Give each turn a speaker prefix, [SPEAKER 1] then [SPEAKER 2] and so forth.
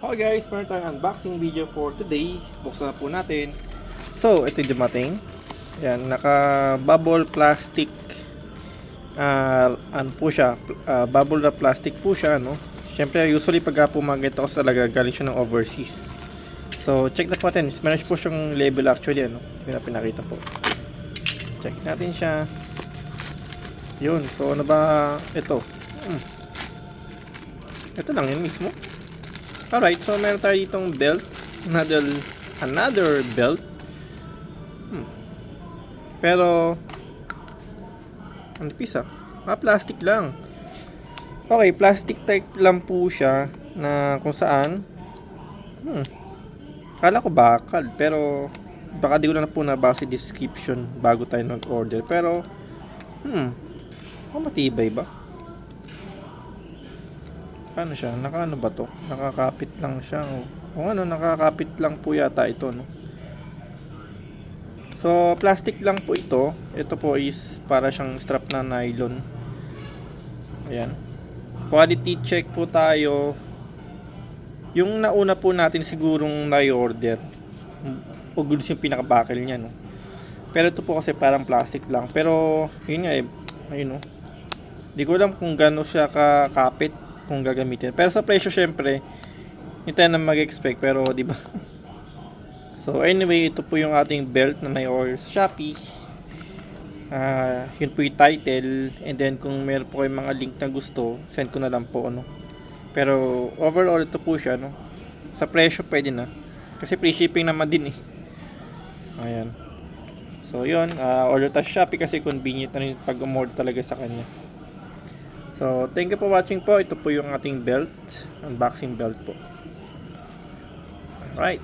[SPEAKER 1] Okay guys, meron tayong unboxing video for today. Buksan na po natin. So, ito yung dumating. Yan, naka-bubble plastic. Ano po siya? Bubble na plastic po siya, no? Siyempre, usually pagka po mga ganito kasi talaga galing siya ng overseas. So, check na po natin. Meron po siyang label actually, ano? Yung na pinakita po. Check natin siya. Yun, so ano ba ito? Ito lang yun mismo. Alright, so meron tayo ditong belt. Another belt. Pero ang nipis plastic lang. Okay, plastic type lang po siya na kung saan kala ko bakal, pero baka di ko na po nabasa description bago tayo nag-order. Pero matibay ba? Paano siya? Nakaano ba to? Nakakapit lang siya. O ano, nakakapit lang po yata ito, no? So, plastic lang po ito. Ito po is para siyang strap na nylon. Ayan. Quality check po tayo. Yung nauna po natin sigurong na-order. Ugod yung pinaka-buckle niya, no? Pero ito po kasi parang plastic lang. Pero, yun nga ayun, no? Di ko alam kung gano'n siya kakapit kung gagamitin. Pero sa presyo syempre, hindi tayo na mag-expect, pero di ba? So anyway, ito po yung ating belt na may order sa Shopee. Yun po yung title, and then kung meron po kayong mga link na gusto, send ko na lang po, ano. Pero overall ito po siya, no. Sa presyo pwede na. Kasi free shipping naman din Ayan. So yun, order tayo sa Shopee kasi convenient na rin pag umorder talaga sa kanya. So, thank you for watching po. Ito po yung ating belt. Unboxing belt po. Alright.